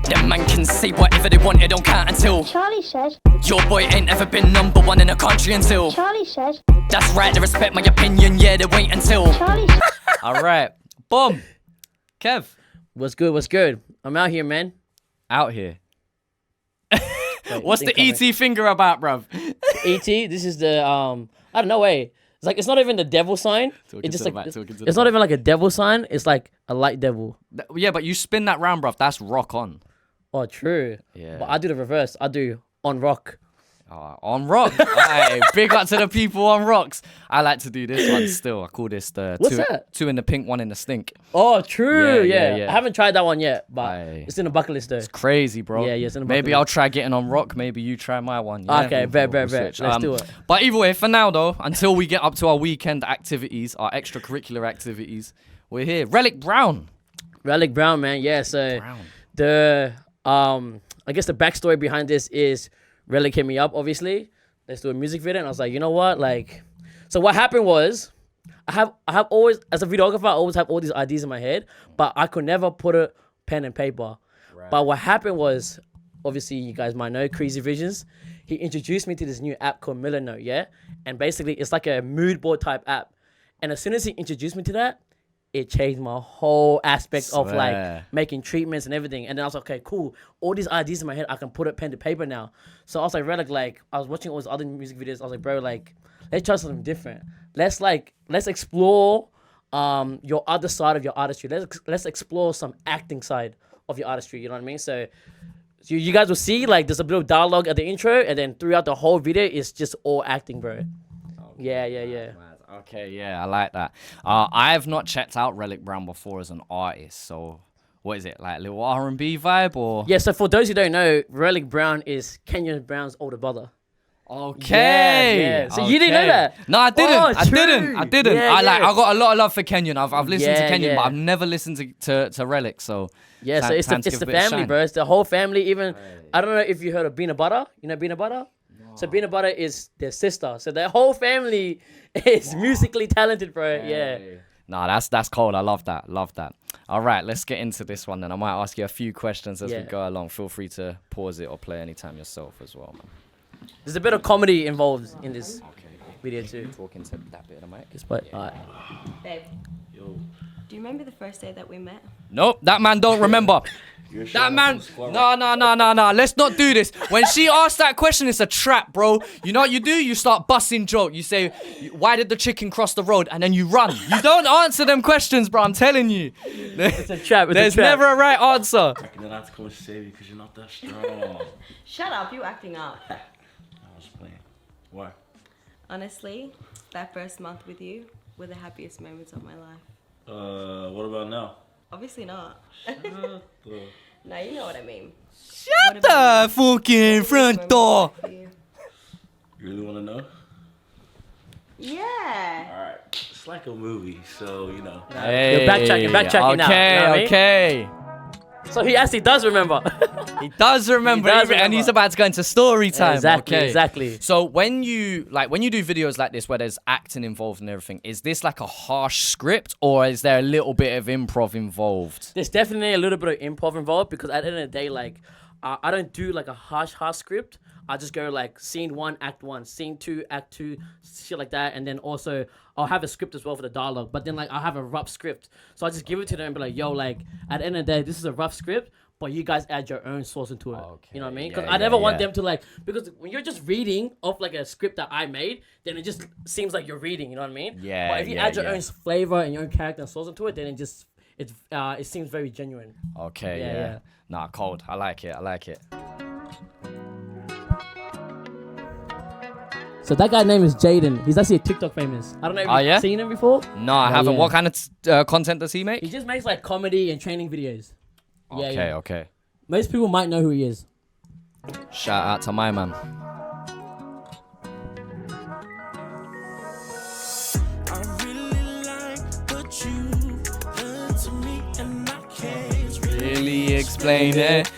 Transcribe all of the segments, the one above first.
Them man can say whatever they want, it don't count until Charlie says. your boy ain't ever been #1 in the country until Charlie says. that's right, they respect my opinion, yeah, they wait until Charlie says. Alright. Boom. Kev. What's good? What's good? I'm out here, man. Out here. Wait, What's the ET finger about, bruv? ET? This is the I don't know. Wait, it's like it's not even the devil sign. It's just like it's not even like a devil sign. It's like a light devil. Yeah, but you spin that round, bruv. That's rock on. Oh, true. Yeah. But I do the reverse. I do on rock. On rock. Aye, big up to the people on rocks. I like to do this one still. I call this the What's that? two in the pink, one in the stink. Oh, true. Yeah, Yeah. yeah. I haven't tried that one yet, but Aye. it's in the bucket list though. It's crazy, bro. Yeah, it's in the bucket Maybe list. I'll try getting on rock. Maybe you try my one. Yeah, Okay, bet. switch. Let's do it. But either way, for now though, until we get up to our weekend activities, our extracurricular activities, we're here. Rellek Brown. Rellek Brown, man. Yeah. So Brown. the I guess the backstory behind this is Rellek hit me up. Obviously, let's do a music video, and I was like, you know what, like. So what happened was, I have always, as a videographer, I always have all these ideas in my head, but I could never put a pen and paper. Right. But what happened was, obviously you guys might know Crazy Visions. He introduced me to this new app called Milanote, yeah? And basically it's like a mood board type app. And as soon as he introduced me to that, it changed my whole aspect of like making treatments and everything. And then I was like, okay, cool. All these ideas in my head, I can put a pen to paper now. So I was like, Rellek, like, I was watching all these other music videos. I was like, bro, like, let's try something different. Let's explore your other side of your artistry. Let's explore some acting side of your artistry. You know what I mean? So you guys will see like there's a bit of dialogue at the intro, and then throughout the whole video, it's just all acting, bro. Okay. Yeah. Okay, yeah, I like that. I have not checked out Rellek Brown before as an artist. So what is it, like a little R&B vibe or? Yeah. So for those who don't know, Rellek Brown is Kenyon Brown's older brother. Okay. Yeah. So you didn't know that? No, I didn't. Oh, I didn't. Yeah, I got a lot of love for Kenyon. I've listened to Yeah, Kenyon, yeah. but I've never listened to Rellek. So Yeah, so it's the family, bro. It's the whole family. Even I don't know if you heard of Beana Butter. You know Beana Butter? No. So Beana Butter is their sister. So their whole family is musically talented, bro. Yeah. Nah, that's cold. I love that. All right, let's get into this one then. I might ask you a few questions as we go along. Feel free to pause it or play anytime yourself as well, man. There's a bit of comedy involved in this video too. Talking to that bit of the mic. Alright. Babe. Yo. Do you remember the first day that we met? Nope, that man don't remember. That man, no. Let's not do this. When she asks that question, it's a trap, bro. You know what you do? You start busting joke. You say, "Why did the chicken cross the road?" And then you run. You don't answer them questions, bro. I'm telling you. It's a trap. There's never a right answer. I can have to come and save you because you're not that strong. Shut up, you acting up. I was playing. Why? Honestly, that first month with you were the happiest moments of my life. What about now? Obviously not. Shut the... No, you know what I mean. Shut the fucking front door. You really want to know? Yeah. Alright. It's like a movie, so, you know. You're backtracking now. Okay, You know what I mean? okay. So he actually does remember. He does remember, and he's about to go into story time. Exactly. So when you do videos like this where there's acting involved and everything, is this like a harsh script or is there a little bit of improv involved? There's definitely a little bit of improv involved because at the end of the day, like, I don't do like a harsh script. I just go like scene 1, act 1, scene 2, act 2, shit like that. And then also I'll have a script as well for the dialogue. But then like I'll have a rough script. So I just give it to them and be like, yo, like at the end of the day, this is a rough script, but you guys add your own sauce into it. Okay. You know what I mean? Because I never want them to like, because when you're just reading off like a script that I made, then it just seems like you're reading, you know what I mean? Yeah. But if you add your own flavor and your own character and sauce into it, then it seems very genuine. Okay, yeah. Nah, cold. I like it. So that guy's name is Jaden. He's actually a TikTok famous. I don't know if you've seen him before. No, I haven't. What kind of content does he make? He just makes like comedy and training videos. Okay. Most people might know who he is. Shout out to my man. Really explain it.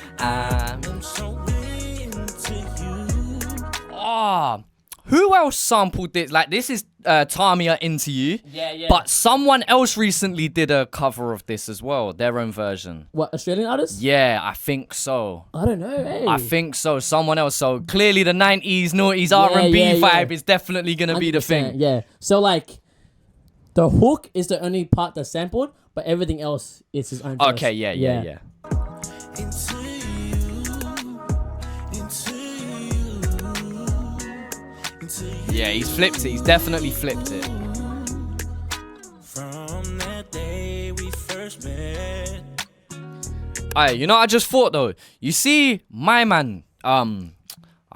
who else sampled this? Like, this is Tamiya Into You. Yeah. But someone else recently did a cover of this as well, their own version. What, Australian artists? Yeah, I think so. I don't know. Hey. I think so. Someone else. So clearly the 90s, noughties, R&B yeah. vibe is definitely going to be the 100%, thing. Yeah. So like, the hook is the only part that's sampled, but everything else is his own. verse. Okay, yeah. Yeah, he's flipped it. He's definitely flipped it. From that day we first met. Alright, you know what I just thought though? You see my man, I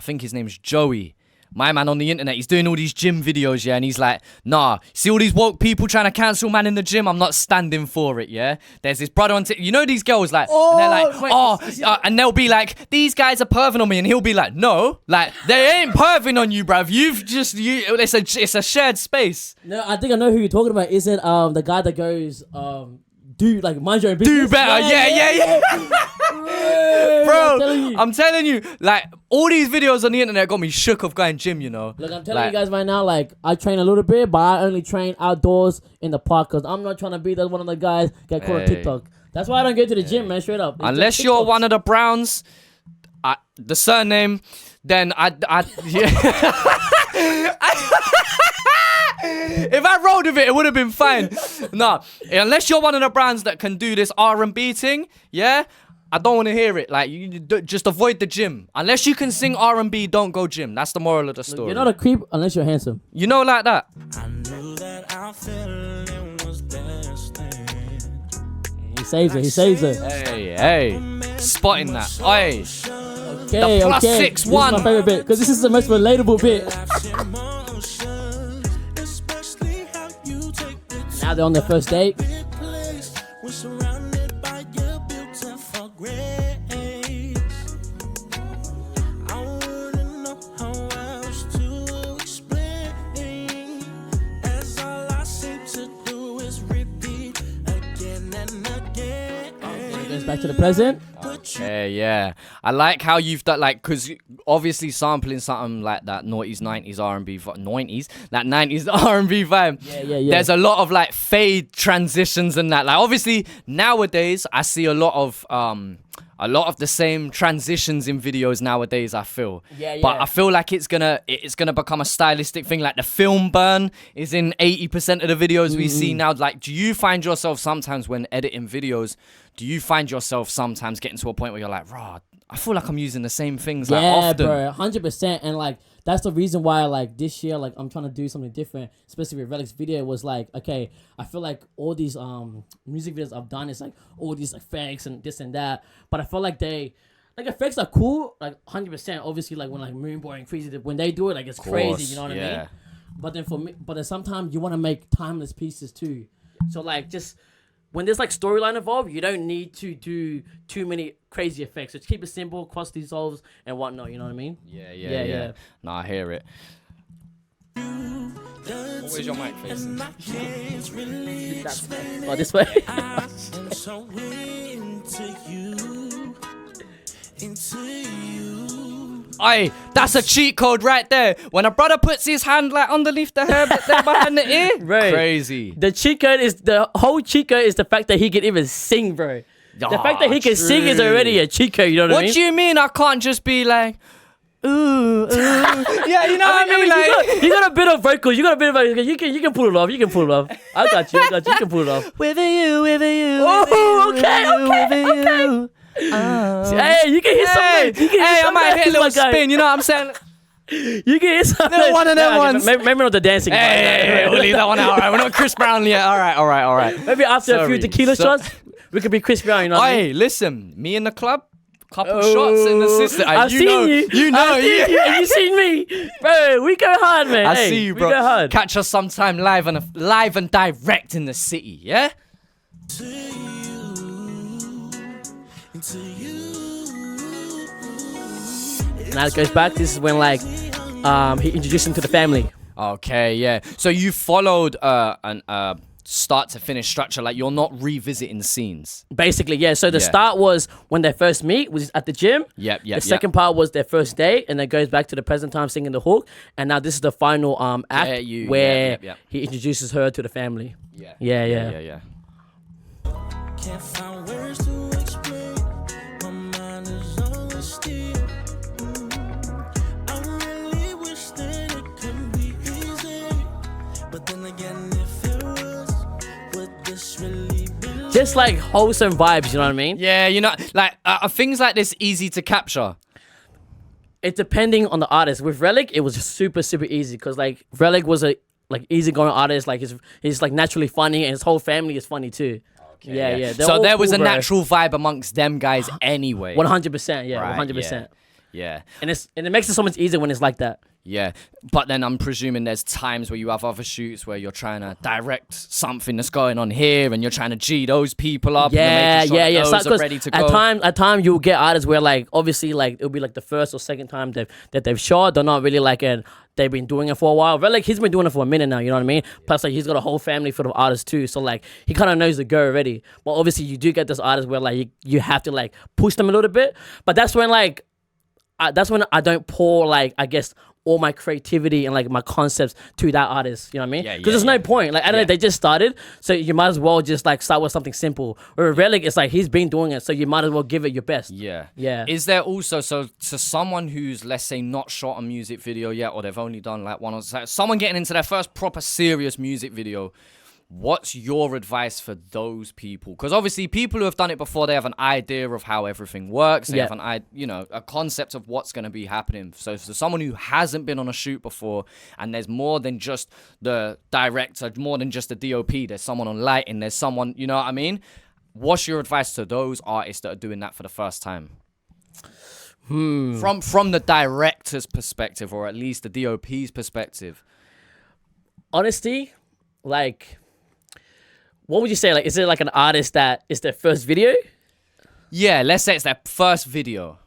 think his name's Joey. My man on the internet, he's doing all these gym videos, yeah, and he's like, nah, see all these woke people trying to cancel man in the gym? I'm not standing for it, yeah? There's this brother on you know these girls, like, and they're like, and they'll be like, these guys are perving on me, and he'll be like, no, like, they ain't perving on you, bruv. It's a shared space. No, I think I know who you're talking about. Is it the guy that goes do like mind your own business? Do better, yeah. Bro, I'm telling you, like, all these videos on the internet got me shook of going gym, you know. Look, I'm telling you guys right now, like, I train a little bit, but I only train outdoors in the park because I'm not trying to be that one of the guys get caught on TikTok. That's why I don't go to the gym, man, straight up. It's Unless you're one of the Browns, the surname, then if I rolled with it, it would have been fine. Nah, unless you're one of the brands that can do this R&B thing, yeah, I don't want to hear it. Like, just avoid the gym. Unless you can sing R&B, don't go gym. That's the moral of the story. You're not a creep unless you're handsome. You know, like that. I knew that our feeling was destined. He saves it. Hey, spotting that. Hey, Okay, the plus okay. 6-1. This is my favorite bit because this is the most relatable bit. Especially how you take the Now they're on their first date. place. We're surrounded by your beautiful grace. I wouldn't know how else to explain, as all I seem to do is repeat again and again. It goes back to the present. Yeah. I like how you've done, like, because obviously sampling something like that noughties, 90s R&B, 90s, that 90s R&B vibe. Yeah. There's a lot of like fade transitions and that. Like, obviously nowadays I see a lot of the same transitions in videos nowadays, I feel. Yeah. But I feel like it's gonna become a stylistic thing. Like, the film burn is in 80% of the videos we see now. Like, do you find yourself sometimes when editing videos, do you find yourself sometimes getting to a point where you're like, rah, I feel like I'm using the same things like often. Yeah, bro, 100%. And like, that's the reason why, like, this year, like, I'm trying to do something different, especially with Rellek's video. Was like, okay, I feel like all these music videos I've done is like all these effects and this and that, but I feel like effects are cool, like 100%. Obviously, like when like Moonboy and Crazy, when they do it, like, it's crazy, you know what I mean? But then sometimes you want to make timeless pieces too. So like, just when there's like storyline involved, you don't need to do too many crazy effects. Just keep it simple, cross dissolves and whatnot. You know what I mean? Yeah. No, I hear it. Where's your mic facing? Oh, this way. I'm so into you. Aye, that's a cheat code right there. When a brother puts his hand like underneath the hair bit there behind the ear, Right. crazy. The whole cheat code is the fact that he can even sing, bro. The fact that he can sing is already a cheat code. You know what I mean? What do you mean I can't just be like, ooh. Yeah, you know what I mean? Like, you got a bit of vocals. You got a bit of vocals. You can pull it off. You can pull it off. I got you. You can pull it off. with you. Oh, okay. Hey, you can hit something. Hey, I might hit a little spin, you know what I'm saying? You can hit something. Little one of them ones. Maybe not the dancing. Hey, we'll leave that one out. All right, we're not Chris Brown yet. All right. Maybe after a few tequila shots, we could be Chris Brown. You know what I mean? Hey, listen, me in the club, couple shots in the system. I've seen you. You know, I've seen you. Have you seen me? Bro, we go hard, man. I Hey, see you, bro. We go hard. Catch us sometime live and direct in the city, yeah? Now it goes back. This is when like he introduced him to the family. Okay, yeah. So you followed start to finish structure. Like you're not revisiting scenes. Basically, yeah. So the start was when they first meet, was at the gym. Yep. The second part was their first date, and then goes back to the present time singing the hook. And now this is the final act where he introduces her to the family. Yeah. Can't find words to explain. My mind is on the steel. I really wish that it could be easy, but then again, if it was, would this really be? Just like wholesome vibes, you know what I mean? Yeah, you know, like are things like this easy to capture? It's depending on the artist. With Rellek, it was just super easy because like Rellek was a like easygoing artist. Like he's like naturally funny, and his whole family is funny too. Yeah. So there was a natural vibe amongst them guys anyway. 100%, yeah, Right, 100%. Yeah. And it makes it so much easier when it's like that. Yeah, but then I'm presuming there's times where you have other shoots where you're trying to direct something that's going on here, and you're trying to G those people up. Yeah. Those So, are ready to go. At time you'll get artists where like obviously like it'll be like the first or second time that they've shot. They're not really like they've been doing it for a while. Rellek, he's been doing it for a minute now. You know what I mean? Plus like he's got a whole family full of artists too. So like he kind of knows the go already. But obviously you do get this artist where like you have to like push them a little bit. But that's when like that's when I don't pour like I guess all my creativity and like my concepts to that artist, you know what I mean? Because there's no point. Like I don't know, they just started, so you might as well just like start with something simple. Where Rellek, it's like he's been doing it, so you might as well give it your best. Yeah. Is there also so to someone who's let's say not shot a music video yet, or they've only done like one or someone getting into their first proper serious music video? What's your advice for those people? Because obviously people who have done it before, they have an idea of how everything works. They have a concept of what's going to be happening. So for someone who hasn't been on a shoot before, and there's more than just the director, more than just the DOP, there's someone on lighting, there's someone, you know what I mean? What's your advice to those artists that are doing that for the first time? From the director's perspective, or at least the DOP's perspective. Honesty, like... What would you say? Like, is it like an artist that is their first video? Yeah, let's say it's their first video.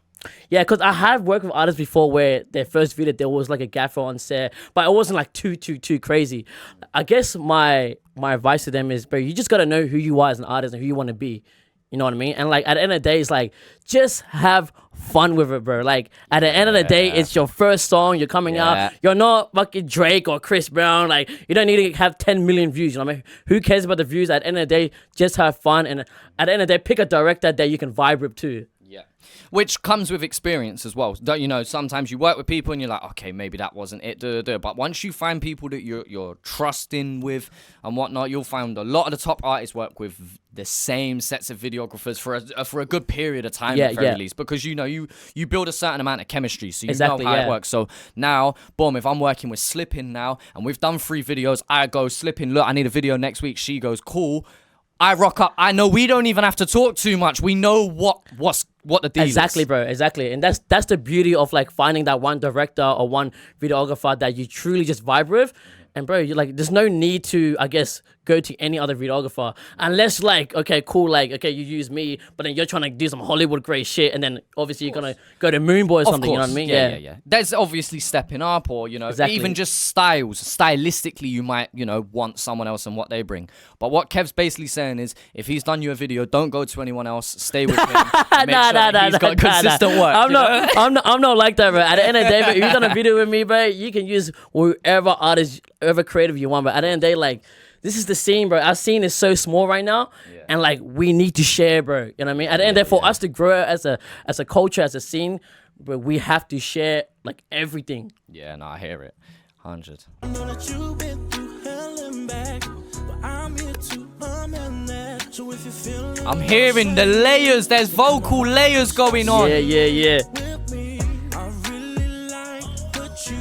Yeah, because I have worked with artists before where their first video, there was like a gaffer on set, but it wasn't like too crazy. I guess my advice to them is, bro, you just got to know who you are as an artist and who you want to be. You know what I mean? And like at the end of the day, it's like, just have fun with it, bro. Like at the end of the day, it's your first song. You're coming out. You're not fucking Drake or Chris Brown. Like you don't need to have 10 million views. You know what I mean? Who cares about the views? At the end of the day, just have fun. And at the end of the day, pick a director that you can vibe with too. Yeah. Which comes with experience as well. Don't you know, sometimes you work with people and you're like, okay, maybe that wasn't it. But once you find people that you're trusting with and whatnot, you'll find a lot of the top artists work with the same sets of videographers for a good period of time at the very least. Because you know, you build a certain amount of chemistry, so you know how it works. So now, boom, if I'm working with Slippin now and we've done 3 videos, I go, Slippin, look, I need a video next week. She goes, cool. I rock up. I know we don't even have to talk too much. We know what the deal is. Exactly, bro. Exactly. And that's the beauty of like finding that one director or one videographer that you truly just vibe with. And bro, you like, there's no need to, I guess, go to any other videographer unless like, okay, cool, like, okay, you use me, but then you're trying to do some Hollywood great shit, and then obviously you're gonna go to Moonboy or something. You know what I mean? Yeah. There's obviously stepping up, or you know, even just styles. Stylistically, you might want someone else and what they bring. But what Kev's basically saying is, if he's done you a video, don't go to anyone else. Stay with him. He's got consistent work. I'm not like that, bro. At the end of the day, bro, if you've done a video with me, bro, you can use whoever artist, whoever creative you want. But at the end of the day, like, this is the scene, bro. Our scene is so small right now, and like we need to share, bro. You know what I mean? At the end of the day, for us to grow as a culture, as a scene, bro, we have to share like everything. Yeah, no, I hear it. 100. I know that you've been through hell and back, but I'm here to amend that. So if you feel like I'm hearing the layers. There's vocal layers going on. Yeah. with me, I really like what you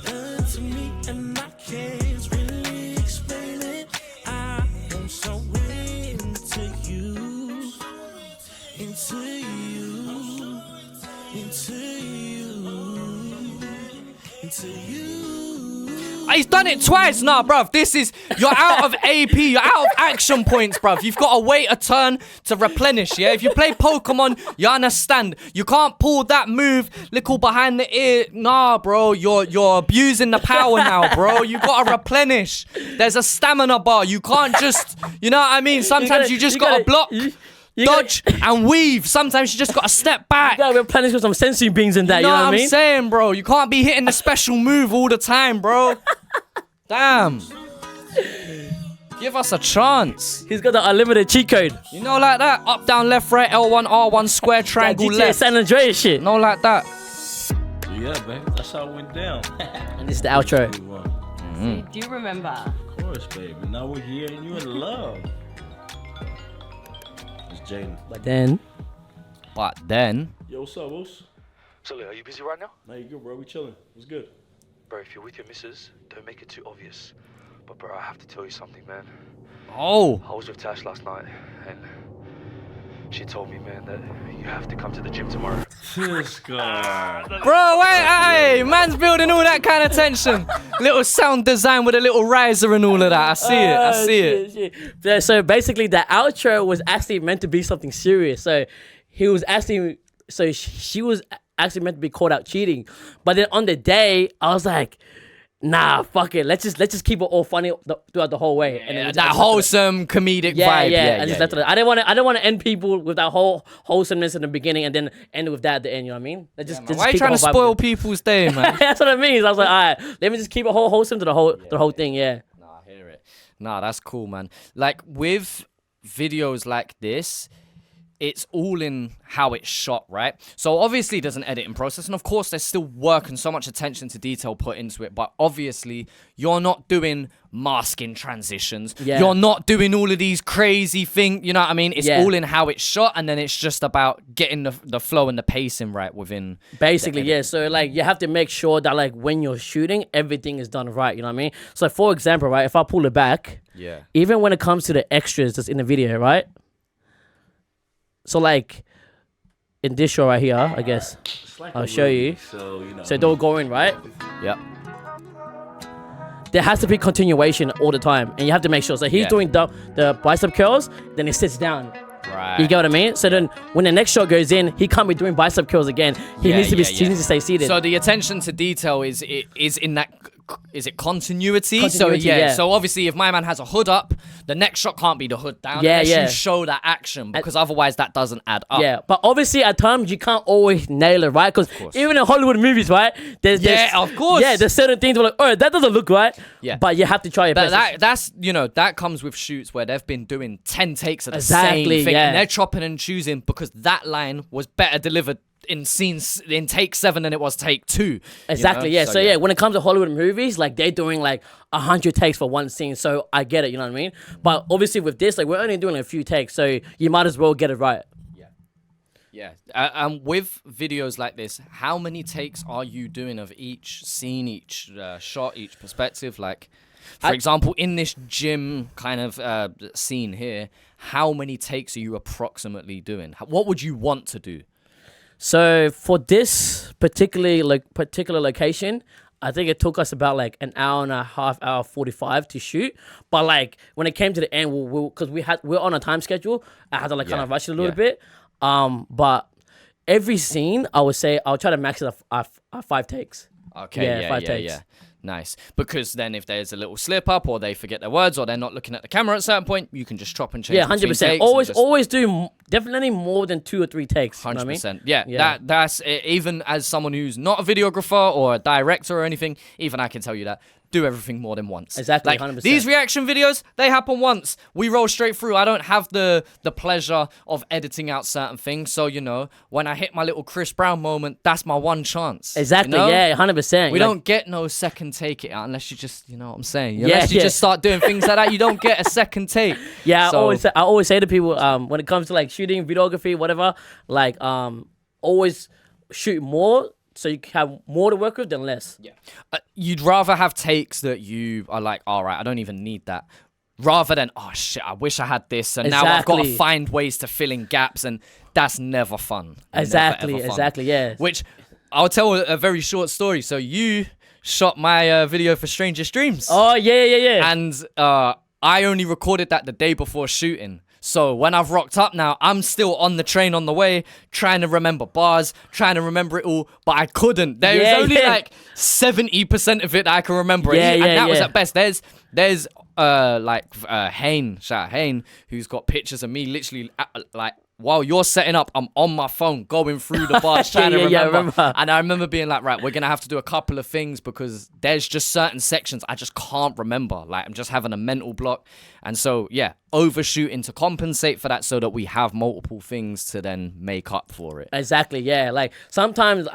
done to me, and I can't really explain it. I am so into you, into you, into you, into you. He's done it twice. Nah, bruv. You're out of AP. You're out of action points, bruv. You've got to wait a turn to replenish, yeah? If you play Pokemon, you understand. You can't pull that move, little behind the ear. Nah, bro. You're abusing the power now, bro. You got to replenish. There's a stamina bar. You can't just, you know what I mean? Sometimes you just got to block. Dodge and weave. Sometimes you just gotta step back. You gotta replenish with some sensory beans and that, you know what I mean? I'm saying, bro? You can't be hitting the special move all the time, bro. Damn. Give us a chance. He's got the unlimited cheat code. You know, like that? Up, down, left, right, L1, R1, square, triangle, GTA left. San Andreas shit. No, like that. Yeah, babe. That's how it went down. And this is the outro. So do you remember? Of course, baby. Now we're here and you're in love. It's Jaden. But then, Yo, what's up, Woos? Sully, are you busy right now? Nah, you good, bro? We chilling. What's good? Bro, if you're with your missus, don't make it too obvious. But bro, I have to tell you something, man. Oh. I was with Tash last night, and she told me, man, that you have to come to the gym tomorrow. This guy. Bro, wait, hey, man's building all that kind of tension. Little sound design with a little riser and all of that. I see it. I see it. Yeah, so basically, the outro was actually meant to be something serious. So he was actually, so she was actually meant to be caught out cheating. But then on the day, I was like, nah, fuck it. Let's just keep it all funny throughout the whole way. And then That wholesome comedic vibe. I just left it. I didn't want to end people with that whole wholesomeness in the beginning and then end with that at the end. You know what I mean? Why are you trying to spoil people's day, man? That's what I mean. So I was like, all right, let me just keep it wholesome to the whole thing. Yeah. Nah, I hear it. Nah, that's cool, man. Like with videos like this, it's all in how it's shot, right? So obviously there's an editing process, and of course there's still work and so much attention to detail put into it, but obviously you're not doing masking transitions. Yeah. You're not doing all of these crazy things, you know what I mean? It's all in how it's shot, and then it's just about getting the flow and the pacing right within. Basically, yeah. So like you have to make sure that like when you're shooting, everything is done right. You know what I mean? So for example, right, if I pull it back, even when it comes to the extras that's in the video, right? So like in this show right here, I guess I'll show you. So, you know. So they'll go in, right? Yep. There has to be continuation all the time, and you have to make sure. So he's doing the bicep curls, then he sits down. Right. You get what I mean? So then when the next shot goes in, he can't be doing bicep curls again. He needs to be he needs to stay seated. So the attention to detail is in that. Is it continuity? So yeah. So obviously, if my man has a hood up, the next shot can't be the hood down. unless you show that action, because otherwise that doesn't add up. Yeah, but obviously at times you can't always nail it, right? Because even in Hollywood movies, right? There's of course. Yeah, there's certain things where like, oh, that doesn't look right. Yeah. But you have to try your best. That's that comes with shoots where they've been doing 10 takes of the same thing, and they're chopping and choosing because that line was better delivered in take 7 than it was take 2. Exactly, you know? So yeah, when it comes to Hollywood movies, like they're doing like 100 takes for one scene, so I get it, you know what I mean? But obviously with this, like we're only doing a few takes, so you might as well get it right. Yeah. And with videos like this, how many takes are you doing of each scene, each shot, each perspective? Like, for example, in this gym kind of scene here, how many takes are you approximately doing? What would you want to do? So for this particular location, I think it took us about like an hour and a half, hour 45 to shoot. But like when it came to the end, because we're on a time schedule, I had to like kind of rush it a little bit. But every scene, I would say I'll try to max it at 5 takes. Okay, 5 takes. Nice. Because then if there's a little slip up or they forget their words or they're not looking at the camera at a certain point, you can just chop and change. Yeah, 100%. Always do definitely more than 2 or 3 takes. 100%. You know what I mean? Yeah. That's even as someone who's not a videographer or a director or anything, even I can tell you that. Do everything more than once. Exactly, like 100%. These reaction videos, they happen once. We roll straight through. I don't have the pleasure of editing out certain things. So, when I hit my little Chris Brown moment, that's my one chance. Exactly, yeah, 100%. We don't get no second take it out unless you just, you know what I'm saying? Unless you just start doing things like that, you don't get a second take. Yeah, I always say to people, when it comes to like shooting, videography, whatever, like always shoot more, so you have more to work with than less. Yeah. You'd rather have takes that you are like, all right, I don't even need that. Rather than, oh shit, I wish I had this. And now I've got to find ways to fill in gaps. And that's never fun. Exactly, yeah. Which I'll tell a very short story. So you shot my video for Strangest Dreams. Oh yeah. And I only recorded that the day before shooting. So when I've rocked up now, I'm still on the train on the way, trying to remember bars, trying to remember it all, but I couldn't. There was only like 70% of it that I can remember. And that was at best. There's Hayne, shout out Hayne, who's got pictures of me literally like while you're setting up, I'm on my phone going through the bars trying to remember. And I remember being like, right, we're going to have to do a couple of things because there's just certain sections I just can't remember. Like, I'm just having a mental block. And so, yeah, overshooting to compensate for that so that we have multiple things to then make up for it. Exactly, yeah. Like, sometimes,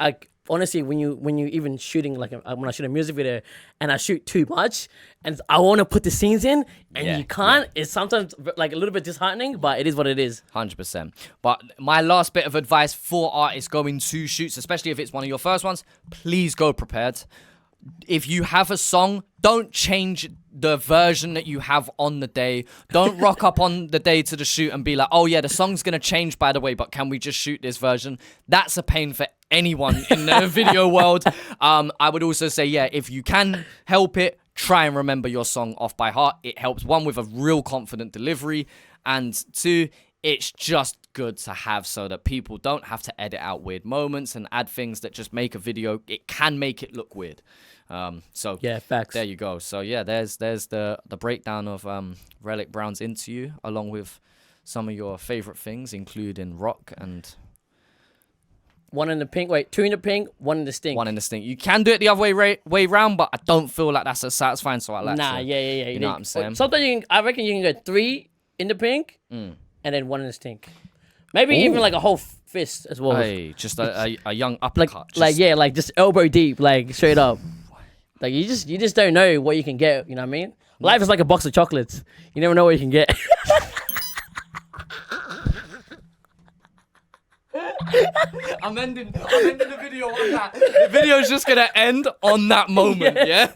honestly, when you even shooting, like when I shoot a music video and I shoot too much and I want to put the scenes in and you can't, it's sometimes like a little bit disheartening, but it is what it is. 100%. But my last bit of advice for artists going to shoots, especially if it's one of your first ones, please go prepared. If you have a song, don't change the version that you have on the day. Don't rock up on the day to the shoot and be like, oh yeah, the song's going to change by the way, but can we just shoot this version? That's a pain for anyone in the video world. I would also say, yeah, if you can help it, try and remember your song off by heart. It helps, one, with a real confident delivery, and two, it's just good to have so that people don't have to edit out weird moments and add things that just make a video. It can make it look weird. So yeah, facts. There you go. So yeah, there's the breakdown of Rellek Brown's Into You, along with some of your favorite things, including rock and... One in the pink. Wait, two in the pink, one in the stink. One in the stink. You can do it the other way round, but I don't feel like that's as satisfying. So I like. Nah, yeah. You know what I'm saying? Sometimes I reckon you can get 3 in the pink and then 1 in the stink. Maybe even like a whole fist as well. Hey, just a young uppercut. Like just elbow deep, like straight up. Like you just don't know what you can get. You know what I mean? Life is like a box of chocolates. You never know what you can get. I'm ending the video on that. The video's just gonna end on that moment, yeah?